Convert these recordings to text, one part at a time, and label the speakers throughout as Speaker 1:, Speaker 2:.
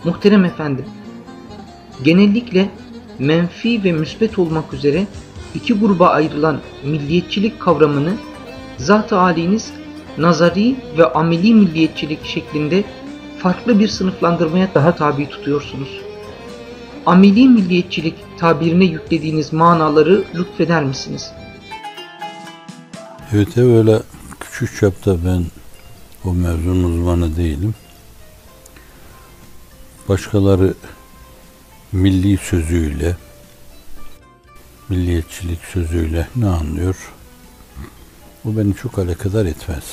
Speaker 1: Muhterem efendim, genellikle menfi ve müsbet olmak üzere iki gruba ayrılan milliyetçilik kavramını zat-ı âliniz nazari ve ameli milliyetçilik şeklinde farklı bir sınıflandırmaya daha tabi tutuyorsunuz. Ameli milliyetçilik tabirine yüklediğiniz manaları lütfeder misiniz?
Speaker 2: Evet, öyle küçük çapta ben o mevzunun uzmanı değilim. Başkaları milli sözüyle, milliyetçilik sözüyle ne anlıyor? O beni çok alakadar etmez.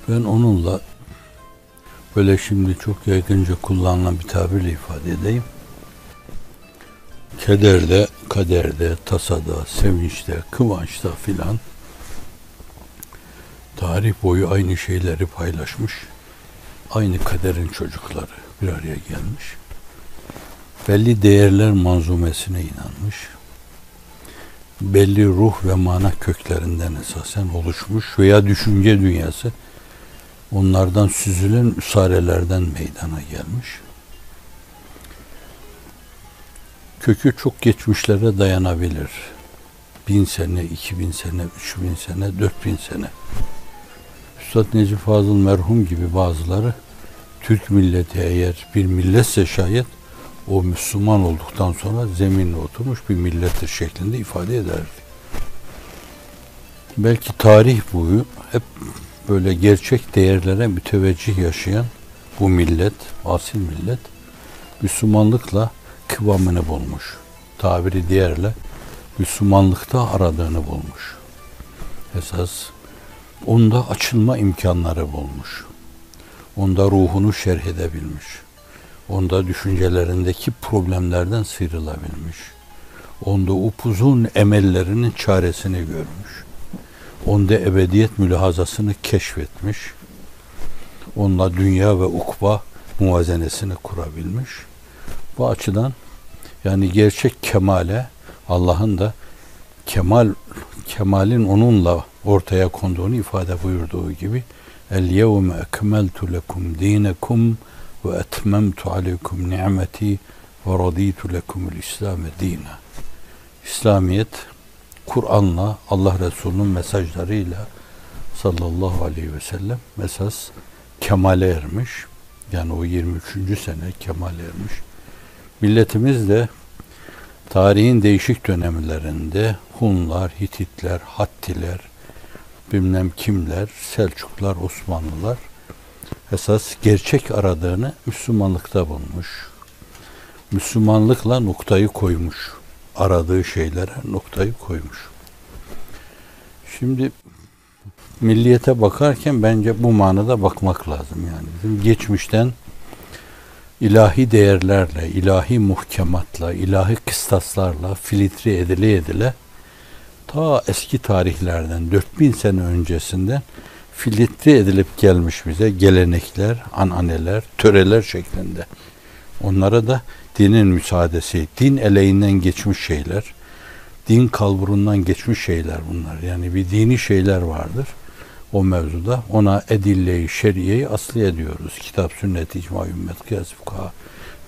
Speaker 2: Ben onunla böyle şimdi çok yaygınca kullanılan bir tabirle ifade edeyim. Kederde, kaderde, tasada, sevinçte, kıvançta filan tarih boyu aynı şeyleri paylaşmış, aynı kaderin çocukları bir araya gelmiş, belli değerler manzumesine inanmış, belli ruh ve mana köklerinden esasen oluşmuş veya düşünce dünyası onlardan süzülen üsarelerden meydana gelmiş. Kökü çok geçmişlere dayanabilir. 1000 sene, 2000 sene, 3000 sene, 4000 sene. Üstad Necip Fazıl merhum gibi bazıları Türk milleti eğer bir milletse şayet o Müslüman olduktan sonra zeminle oturmuş bir millettir şeklinde ifade ederdi. Belki tarih boyu hep böyle gerçek değerlere müteveccih yaşayan bu millet, asil millet Müslümanlıkla kıvamını bulmuş. Tabiri diğerle Müslümanlıkta aradığını bulmuş. Esas onda açılma imkanları bulmuş. Onda ruhunu şerh edebilmiş. Onda düşüncelerindeki problemlerden sıyrılabilmiş. Onda upuzun emellerinin çaresini görmüş. Onda ebediyet mülahazasını keşfetmiş. Onunla dünya ve ukba muvazenesini kurabilmiş. Bu açıdan yani gerçek kemale Allah'ın da kemalin onunla ortaya konduğunu ifade buyurduğu gibi El-yevme ekmeltu lekum dinekum ve etmemtu aleykum ni'meti ve raditu lekumul İslam'e dina. İslamiyet Kur'an'la, Allah Resulü'nün mesajlarıyla sallallahu aleyhi ve sellem esas kemale ermiş. Yani o 23. sene kemale ermiş. Milletimiz de tarihin değişik dönemlerinde Hunlar, Hititler, Hattiler, bilmem kimler, Selçuklar, Osmanlılar esas gerçek aradığını Müslümanlıkta bulmuş. Müslümanlıkla noktayı koymuş. Aradığı şeylere noktayı koymuş. Şimdi milliyete bakarken bence bu manada bakmak lazım. Yani bizim geçmişten ilahi değerlerle, ilahi muhkematla, ilahi kıstaslarla filtre edile ta eski tarihlerden 4000 sene öncesinden filtre edilip gelmiş bize gelenekler, ananeler, töreler şeklinde. Onlara da dinin müsaadesi, din eleğinden geçmiş şeyler, din kalburundan geçmiş şeyler bunlar. Yani bir dini şeyler vardır o mevzuda. Ona edille-i şeriyeyi asliye diyoruz. Kitap, sünnet, icma, ümmet, kıyas, fukaha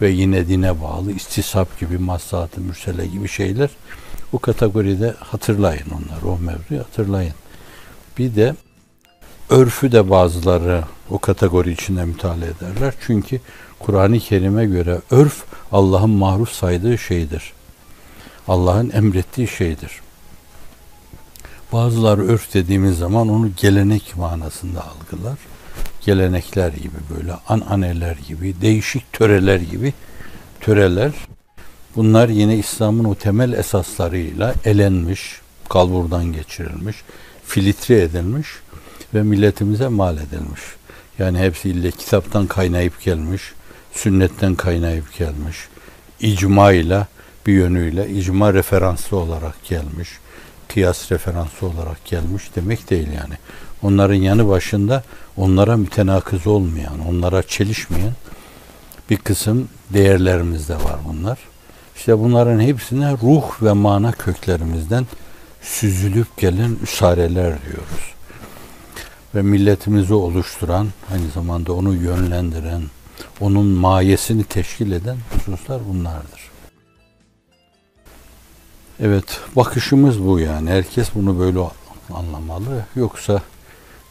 Speaker 2: ve yine dine bağlı istisap gibi, maslahat-ı mürsele gibi şeyler. Bu kategoride hatırlayın onları, o mevzuyu hatırlayın. Bir de örfü de bazıları o kategori içinde mütalaa ederler. Çünkü Kur'an-ı Kerim'e göre örf Allah'ın mahruf saydığı şeydir. Allah'ın emrettiği şeydir. Bazıları örf dediğimiz zaman onu gelenek manasında algılar. Gelenekler gibi böyle ananeler gibi, değişik töreler gibi töreler. Bunlar yine İslam'ın o temel esaslarıyla elenmiş, kalburdan geçirilmiş, filtre edilmiş ve milletimize mal edilmiş. Yani hepsi ille kitaptan kaynayıp gelmiş, sünnetten kaynayıp gelmiş, icma ile bir yönüyle icma referanslı olarak gelmiş, kıyas referanslı olarak gelmiş demek değil yani. Onların yanı başında onlara mütenakız olmayan, onlara çelişmeyen bir kısım değerlerimiz de var bunlar. İşte bunların hepsine ruh ve mana köklerimizden süzülüp gelen üsareler diyoruz. ve milletimizi oluşturan, aynı zamanda onu yönlendiren, onun mayesini teşkil eden hususlar bunlardır. Evet, bakışımız bu yani. Herkes bunu böyle anlamalı. Yoksa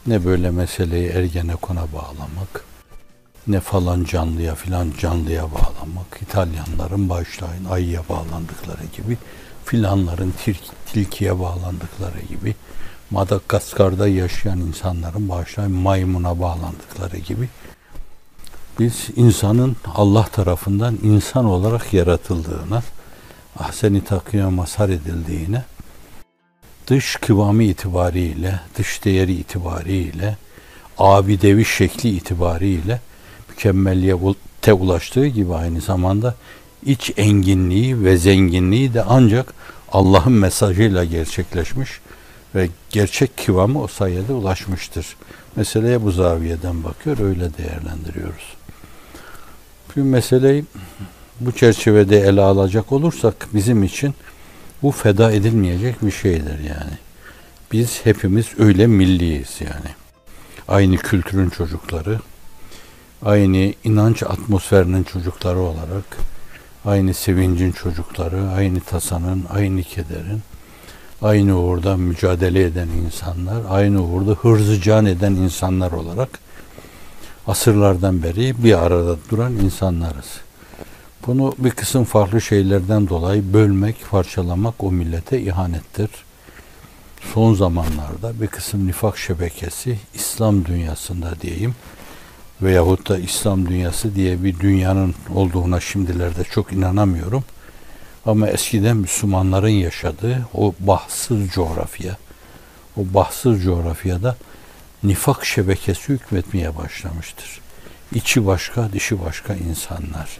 Speaker 2: ne böyle meseleyi Ergenekon'a bağlamak, ne falan canlıya filan canlıya bağlamak, İtalyanların başlayın ayıya bağlandıkları gibi, filanların tilkiye bağlandıkları gibi, Madagaskar'da yaşayan insanların başlayın maymuna bağlandıkları gibi, biz insanın Allah tarafından insan olarak yaratıldığına, ahsen-i takvime mazhar edildiğine, dış kıvamı itibariyle, dış değeri itibariyle, abidevi şekli itibariyle mükemmelliyete ulaştığı gibi aynı zamanda iç enginliği ve zenginliği de ancak Allah'ın mesajıyla gerçekleşmiş ve gerçek kıvamı o sayede ulaşmıştır. Meseleye bu zaviyeden bakıyor, öyle değerlendiriyoruz. Bu meseleyi bu çerçevede ele alacak olursak bizim için bu feda edilmeyecek bir şeydir yani. Biz hepimiz öyle milliyiz yani. Aynı kültürün çocukları, aynı inanç atmosferinin çocukları olarak, aynı sevincin çocukları, aynı tasanın, aynı kederin, aynı uğurda mücadele eden insanlar, aynı uğurda hırzı can eden insanlar olarak asırlardan beri bir arada duran insanlarız. Bunu bir kısım farklı şeylerden dolayı bölmek, parçalamak o millete ihanettir. Son zamanlarda bir kısım nifak şebekesi İslam dünyasında diyeyim veyahut da İslam dünyası diye bir dünyanın olduğuna şimdilerde çok inanamıyorum. Ama eskiden Müslümanların yaşadığı o bahtsız coğrafya, o bahtsız coğrafyada nifak şebekesi hükmetmeye başlamıştır. İçi başka, dışı başka insanlar.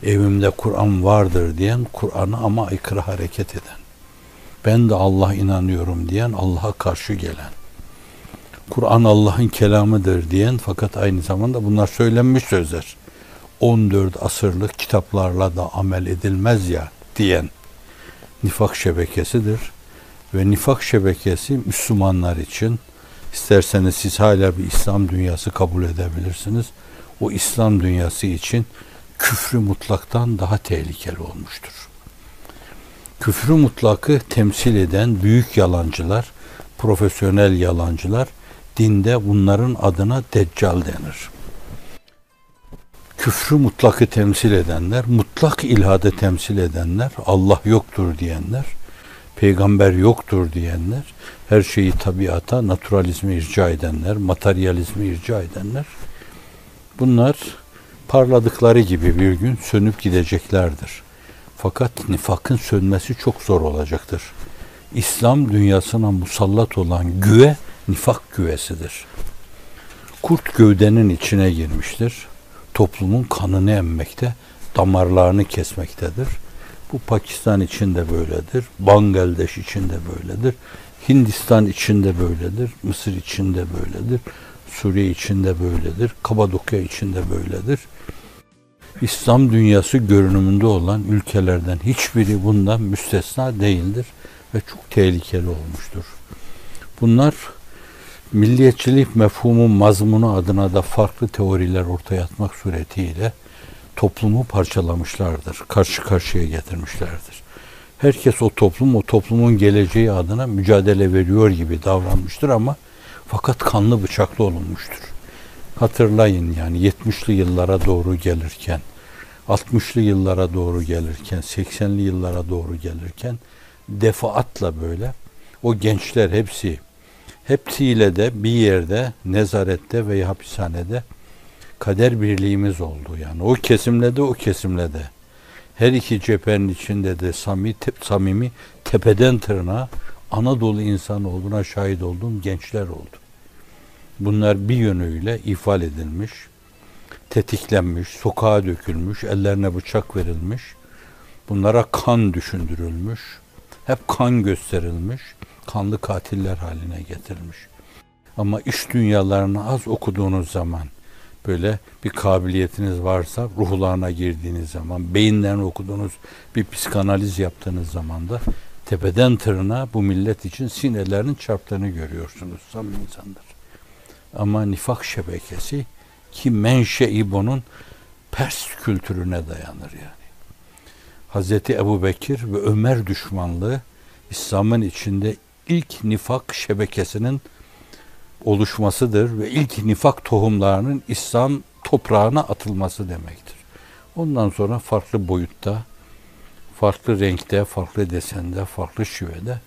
Speaker 2: Evimde Kur'an vardır diyen, Kur'an'a ama aykırı hareket eden. Ben de Allah inanıyorum diyen, Allah'a karşı gelen. Kur'an Allah'ın kelamıdır diyen fakat aynı zamanda bunlar söylenmiş sözler. 14 asırlık kitaplarla da amel edilmez ya diyen nifak şebekesidir. Ve nifak şebekesi Müslümanlar için, isterseniz siz hala bir İslam dünyası kabul edebilirsiniz. O İslam dünyası için küfrü mutlaktan daha tehlikeli olmuştur. Küfrü mutlakı temsil eden büyük yalancılar, profesyonel yalancılar, dinde bunların adına deccal denir. Küfrü mutlakı temsil edenler, mutlak ilhadı temsil edenler, Allah yoktur diyenler, peygamber yoktur diyenler, her şeyi tabiata, naturalizme irca edenler, materyalizme irca edenler, bunlar parladıkları gibi bir gün sönüp gideceklerdir. Fakat nifakın sönmesi çok zor olacaktır. İslam dünyasına musallat olan güve, nifak güvesidir. Kurt gövdenin içine girmiştir. Toplumun kanını emmekte, damarlarını kesmektedir. Bu Pakistan için de böyledir. Bangladeş için de böyledir. Hindistan için de böyledir. Mısır için de böyledir. Suriye için de böyledir. Kabadokya için de böyledir. İslam dünyası görünümünde olan ülkelerden hiçbiri bundan müstesna değildir ve çok tehlikeli olmuştur. Bunlar milliyetçilik mefhumu mazmunu adına da farklı teoriler ortaya atmak suretiyle toplumu parçalamışlardır, karşı karşıya getirmişlerdir. Herkes o toplumun geleceği adına mücadele veriyor gibi davranmıştır ama fakat kanlı bıçaklı olunmuştur. Hatırlayın yani 70'li yıllara doğru gelirken, 60'lı yıllara doğru gelirken, 80'li yıllara doğru gelirken defaatla böyle o gençler hepsiyle de bir yerde nezarette veya hapishanede kader birliğimiz oldu. Yani o kesimle de o kesimle de her iki cephenin içinde de samimi tepeden tırnağa Anadolu insanı olduğuna şahit olduğum gençler oldu. Bunlar bir yönüyle ifade edilmiş, tetiklenmiş, sokağa dökülmüş, ellerine bıçak verilmiş, bunlara kan düşündürülmüş, hep kan gösterilmiş, kanlı katiller haline getirilmiş. Ama iş dünyalarını az okuduğunuz zaman, böyle bir kabiliyetiniz varsa, ruhlarına girdiğiniz zaman, beyinlerini okuduğunuz bir psikanaliz yaptığınız zaman da tepeden tırnağa bu millet için sinelerinin çarptığını görüyorsunuz. Samimi insanlar. Ama nifak şebekesi ki menşei bunun Pers kültürüne dayanır yani. Hazreti Ebubekir ve Ömer düşmanlığı İslam'ın içinde ilk nifak şebekesinin oluşmasıdır ve ilk nifak tohumlarının İslam toprağına atılması demektir. Ondan sonra farklı boyutta, farklı renkte, farklı desende, farklı şivede,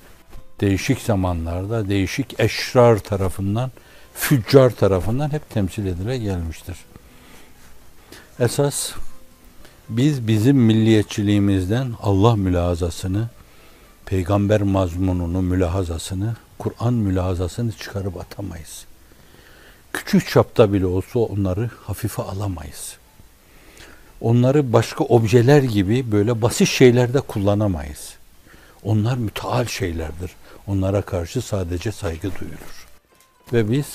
Speaker 2: değişik zamanlarda, değişik eşrar tarafından, füccar tarafından hep temsil edile gelmiştir. Esas biz bizim milliyetçiliğimizden Allah mülahazasını, peygamber mazmununu, mülahazasını, Kur'an mülahazasını çıkarıp atamayız. Küçük çapta bile olsa onları hafife alamayız. Onları başka objeler gibi böyle basit şeylerde kullanamayız. Onlar müteal şeylerdir. Onlara karşı sadece saygı duyulur. Ve biz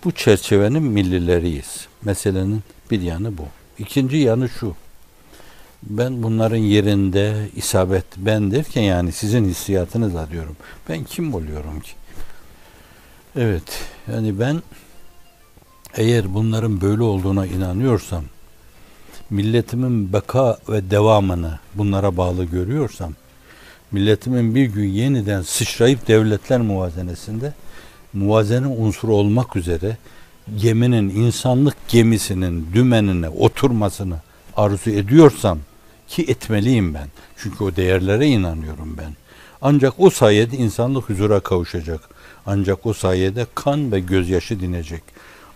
Speaker 2: bu çerçevenin millileriyiz. Meselenin bir yanı bu. İkinci yanı şu. Ben bunların yerinde isabet, ben derken yani sizin hissiyatınızla diyorum. Ben kim oluyorum ki? Evet, yani ben eğer bunların böyle olduğuna inanıyorsam, milletimin beka ve devamını bunlara bağlı görüyorsam, milletimin bir gün yeniden sıçrayıp devletler muvazenesinde muvazene unsuru olmak üzere geminin, insanlık gemisinin dümenine oturmasını arzu ediyorsam, ki etmeliyim ben. Çünkü o değerlere inanıyorum ben. Ancak o sayede insanlık huzura kavuşacak. Ancak o sayede kan ve gözyaşı dinecek.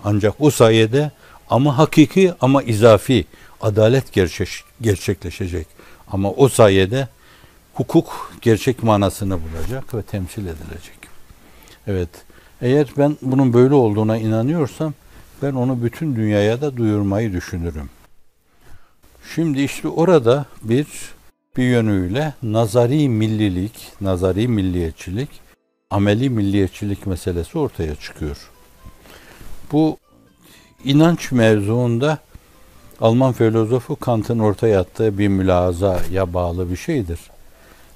Speaker 2: Ancak o sayede ama hakiki ama izafi adalet gerçekleşecek. Ama o sayede hukuk gerçek manasını bulacak ve temsil edilecek. Evet, eğer ben bunun böyle olduğuna inanıyorsam ben onu bütün dünyaya da duyurmayı düşünürüm. Şimdi işte orada bir yönüyle nazari millilik, nazari milliyetçilik, ameli milliyetçilik meselesi ortaya çıkıyor. Bu inanç mevzuunda Alman filozofu Kant'ın ortaya attığı bir mülahazaya bağlı bir şeydir.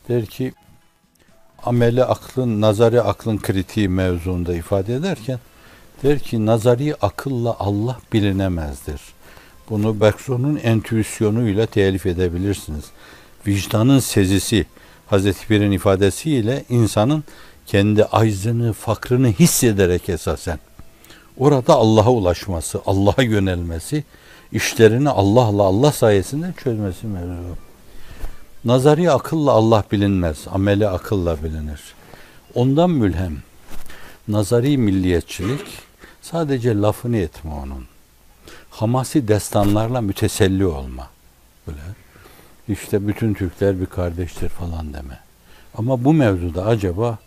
Speaker 2: Der ki, ameli aklın, nazari aklın kritiği mevzuunda ifade ederken, der ki nazari akılla Allah bilinemezdir. Bunu Bergson'un entüisyonuyla telif edebilirsiniz. Vicdanın sezisi, Hazreti Pir'in ifadesiyle insanın kendi aczını, fakrını hissederek esasen orada Allah'a ulaşması, Allah'a yönelmesi, işlerini Allah'la, Allah sayesinde çözmesi mevzu. Nazari akılla Allah bilinmez, ameli akılla bilinir. Ondan mülhem, nazari milliyetçilik sadece lafını etme onun. Hamasi destanlarla müteselli olma. Böyle. İşte bütün Türkler bir kardeştir falan deme. Ama bu mevzuda acaba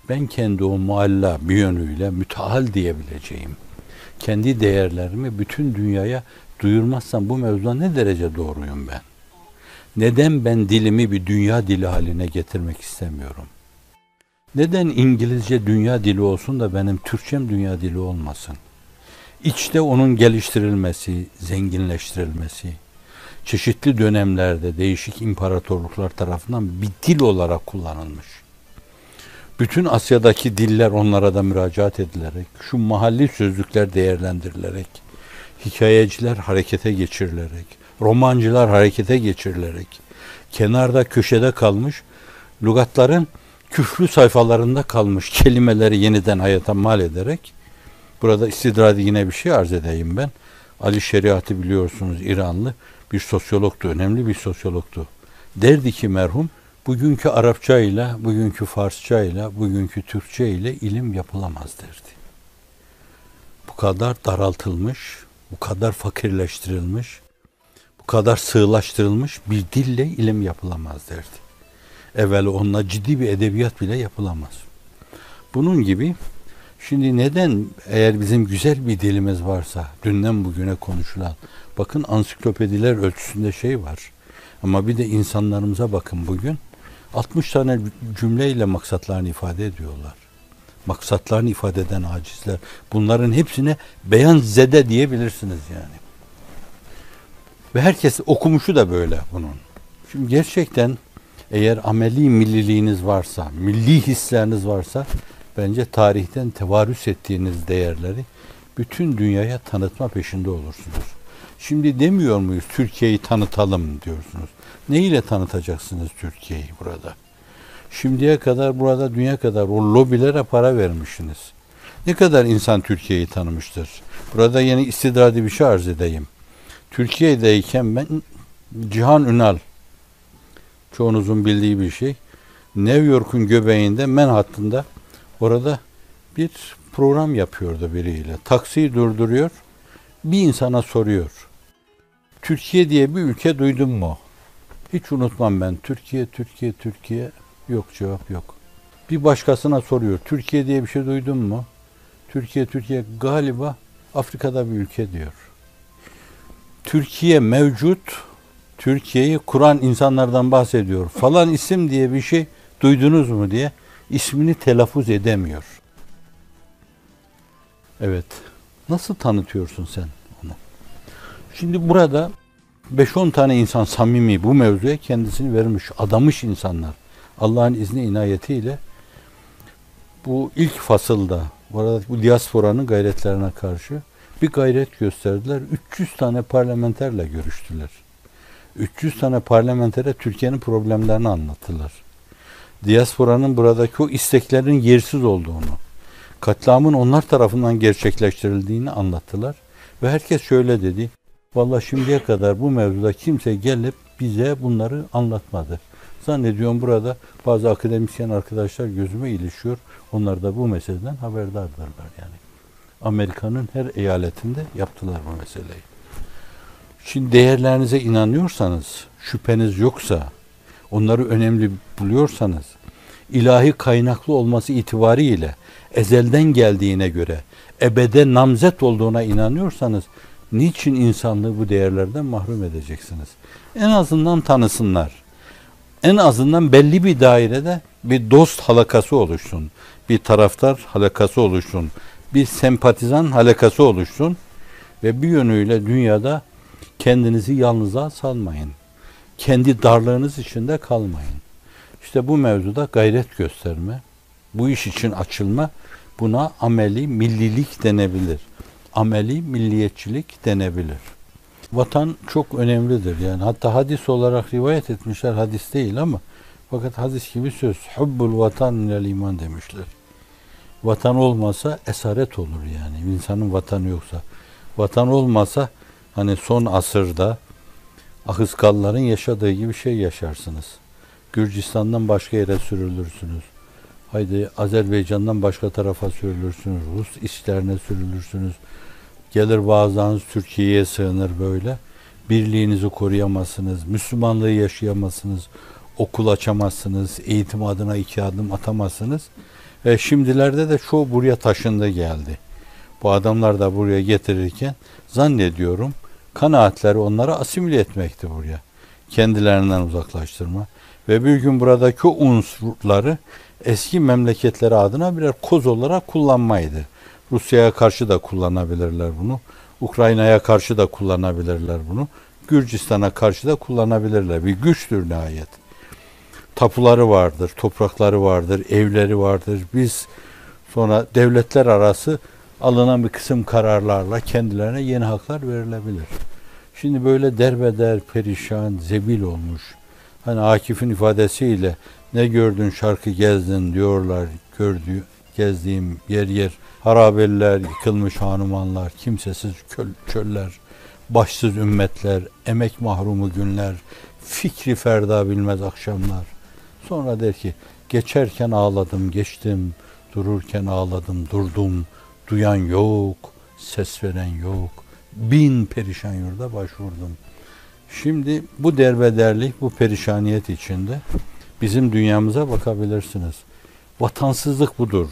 Speaker 2: ben kendi o mualla bir yönüyle müteal diyebileceğim, kendi değerlerimi bütün dünyaya duyurmazsam bu mevzuda ne derece doğruyum ben? Neden ben dilimi bir dünya dili haline getirmek istemiyorum? Neden İngilizce dünya dili olsun da benim Türkçem dünya dili olmasın? İçte onun geliştirilmesi, zenginleştirilmesi, çeşitli dönemlerde değişik imparatorluklar tarafından bir dil olarak kullanılmış. Bütün Asya'daki diller onlara da müracaat edilerek, şu mahalli sözlükler değerlendirilerek, hikayeciler harekete geçirilerek, romancılar harekete geçirilerek, kenarda köşede kalmış, lügatların küflü sayfalarında kalmış kelimeleri yeniden hayata mal ederek, burada istidradi yine bir şey arz edeyim ben. Ali Şeriat'ı biliyorsunuz, İranlı bir sosyologtu, önemli bir sosyologtu. Derdi ki merhum, bugünkü Arapça ile, bugünkü Farsça ile, bugünkü Türkçe ile ilim yapılamaz derdi. Bu kadar daraltılmış, bu kadar fakirleştirilmiş, bu kadar sığlaştırılmış bir dille ilim yapılamaz derdi. Evvel onunla ciddi bir edebiyat bile yapılamaz. Bunun gibi, şimdi neden eğer bizim güzel bir dilimiz varsa, dünden bugüne konuşulan, bakın ansiklopediler ölçüsünde şey var. Ama bir de insanlarımıza bakın bugün, 60 tane cümleyle maksatlarını ifade ediyorlar. Maksatlarını ifade eden acizler. Bunların hepsine beyan zede diyebilirsiniz yani. Ve herkes okumuşu da böyle bunun. Şimdi gerçekten eğer ameli milliliğiniz varsa, milli hisleriniz varsa, bence tarihten tevarüs ettiğiniz değerleri bütün dünyaya tanıtma peşinde olursunuz. Şimdi demiyor muyuz Türkiye'yi tanıtalım diyorsunuz. Ne ile tanıtacaksınız Türkiye'yi burada? Şimdiye kadar burada dünya kadar o lobilere para vermişsiniz. Ne kadar insan Türkiye'yi tanımıştır? Burada yeni istidradi bir şey arz edeyim. Türkiye'deyken ben Cihan Ünal, çoğunuzun bildiği bir şey, New York'un göbeğinde, Manhattan'da orada bir program yapıyordu biriyle. Taksiyi durduruyor, bir insana soruyor. Türkiye diye bir ülke duydun mu? Hiç unutmam ben. Türkiye. Yok, cevap yok. Bir başkasına soruyor. Türkiye diye bir şey duydun mu? Türkiye. Galiba Afrika'da bir ülke diyor. Türkiye mevcut. Türkiye'yi kuran insanlardan bahsediyor. Falan isim diye bir şey duydunuz mu diye ismini telaffuz edemiyor. Evet. Nasıl tanıtıyorsun sen onu? Şimdi burada 5-10 tane insan samimi bu mevzuya kendisini vermiş, adamış insanlar. Allah'ın izni inayetiyle bu ilk fasılda bu diasporanın gayretlerine karşı bir gayret gösterdiler. 300 tane parlamenterle görüştüler. 300 tane parlamentere Türkiye'nin problemlerini anlattılar. Diasporanın buradaki o isteklerin yersiz olduğunu, katliamın onlar tarafından gerçekleştirildiğini anlattılar. Ve herkes şöyle dedi. Vallahi şimdiye kadar bu mevzuda kimse gelip bize bunları anlatmadı. Zannediyorum burada bazı akademisyen arkadaşlar gözüme ilişiyor. Onlar da bu meseleden haberdardırlar yani. Amerika'nın her eyaletinde yaptılar bu meseleyi. Şimdi değerlerinize inanıyorsanız, şüpheniz yoksa, onları önemli buluyorsanız, ilahi kaynaklı olması itibariyle ezelden geldiğine göre ebede namzet olduğuna inanıyorsanız niçin insanlığı bu değerlerden mahrum edeceksiniz? En azından tanısınlar. En azından belli bir dairede bir dost halakası oluşsun. Bir taraftar halakası oluşsun. Bir sempatizan halakası oluşsun. Ve bir yönüyle dünyada kendinizi yalnıza salmayın. Kendi darlığınız içinde kalmayın. İşte bu mevzuda gayret gösterme, bu iş için açılma, buna ameli millilik denebilir. Ameli milliyetçilik denebilir. Vatan çok önemlidir. Yani hatta hadis olarak rivayet etmişler, hadis değil ama fakat hadis gibi söz. Hubbul vatan minel iman demişler. Vatan olmasa esaret olur yani. İnsanın vatanı yoksa. Vatan olmasa hani son asırda Ahıskalların yaşadığı gibi şey yaşarsınız. Gürcistan'dan başka yere sürülürsünüz. Haydi Azerbaycan'dan başka tarafa sürülürsünüz. Rus işlerine sürülürsünüz. Gelir bazılarınız Türkiye'ye sığınır böyle. Birliğinizi koruyamazsınız. Müslümanlığı yaşayamazsınız. Okul açamazsınız. Eğitim adına 2 adım atamazsınız. Ve şimdilerde de çoğu buraya taşındı geldi. Bu adamlar da buraya getirirken zannediyorum kanaatleri onları asimile etmekti buraya. Kendilerinden uzaklaştırma. Ve bir gün buradaki unsurları eski memleketleri adına birer koz olarak kullanmaydı. Rusya'ya karşı da kullanabilirler bunu. Ukrayna'ya karşı da kullanabilirler bunu. Gürcistan'a karşı da kullanabilirler. Bir güçtür nihayet. Tapuları vardır, toprakları vardır, evleri vardır. Biz sonra devletler arası alınan bir kısım kararlarla kendilerine yeni haklar verilebilir. Şimdi böyle derbeder, perişan, zebil olmuş. Hani Akif'in ifadesiyle ne gördün şarkı gezdin diyorlar. Gezdiğim yer yer harabeller, yıkılmış hanumanlar, kimsesiz çöller, başsız ümmetler, emek mahrumu günler, fikri ferda bilmez akşamlar. Sonra der ki geçerken ağladım geçtim, dururken ağladım durdum, duyan yok, ses veren yok, 1000 perişan yurda başvurdum. Şimdi bu derbederlik, bu perişaniyet içinde bizim dünyamıza bakabilirsiniz. Vatansızlık budur.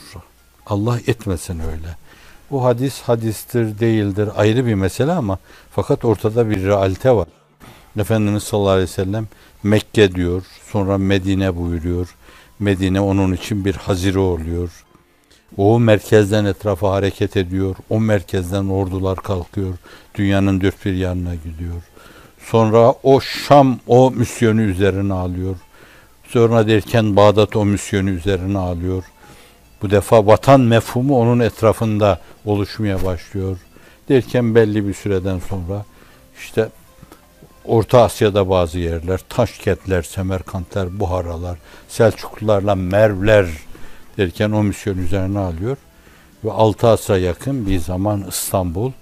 Speaker 2: Allah etmesin öyle. Bu hadis hadistir, değildir ayrı bir mesele ama fakat ortada bir realite var. Efendimiz sallallahu aleyhi ve sellem Mekke diyor, sonra Medine buyuruyor. Medine onun için bir hazire oluyor. O merkezden etrafa hareket ediyor. O merkezden ordular kalkıyor. Dünyanın dört bir yanına gidiyor. Sonra o Şam o misyonu üzerine alıyor. Sonra derken Bağdat o misyonu üzerine alıyor. Bu defa vatan mefhumu onun etrafında oluşmaya başlıyor. Derken belli bir süreden sonra işte Orta Asya'da bazı yerler, Taşkentler, Semerkantlar, Buharalar, Selçuklularla Mervler derken o misyon üzerine alıyor. Ve 6 asra yakın bir zaman İstanbul,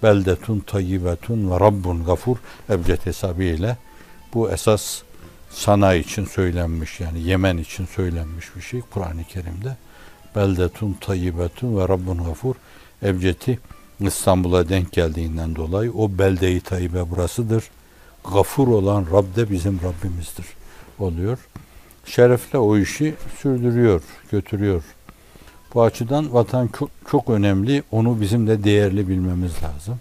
Speaker 2: beldetun tayyibetun ve rabbun gafur ebced hesabıyla bu esas sanayi için söylenmiş, yani Yemen için söylenmiş bir şey Kur'an-ı Kerim'de. Beldetun tayyibetun ve rabbun gafur ebcedi İstanbul'a denk geldiğinden dolayı o belde-i tayyibe burasıdır. Gafur olan Rab de bizim Rabbimizdir oluyor. Şerefle o işi sürdürüyor, götürüyor. Bu açıdan vatan çok, çok önemli. Onu bizim de değerli bilmemiz lazım.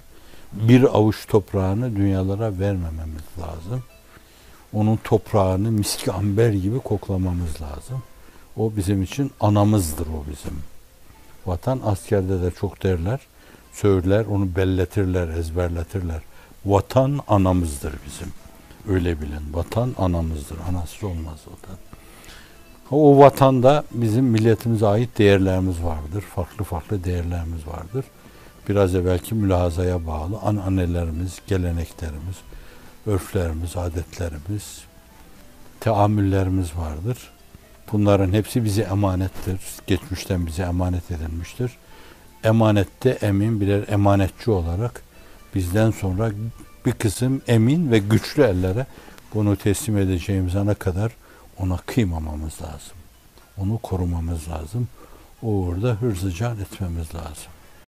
Speaker 2: Bir avuç toprağını dünyalara vermememiz lazım. Onun toprağını miski amber gibi koklamamız lazım. O bizim için anamızdır o bizim. Vatan askerde de çok derler, söyler, onu belletirler, ezberletirler. Vatan anamızdır bizim. Öyle bilin. Vatan anamızdır. Anasız olmaz vatan. O vatanda bizim milletimize ait değerlerimiz vardır. Farklı farklı değerlerimiz vardır. Biraz evvelki mülahazaya bağlı ananelerimiz, geleneklerimiz, örflerimiz, adetlerimiz, teamüllerimiz vardır. Bunların hepsi bize emanettir. Geçmişten bize emanet edilmiştir. Emanette emin birer emanetçi olarak bizden sonra bir kısım emin ve güçlü ellere bunu teslim edeceğimiz ana kadar ona kıymamamız lazım. Onu korumamız lazım. O uğurda hırzı can etmemiz lazım.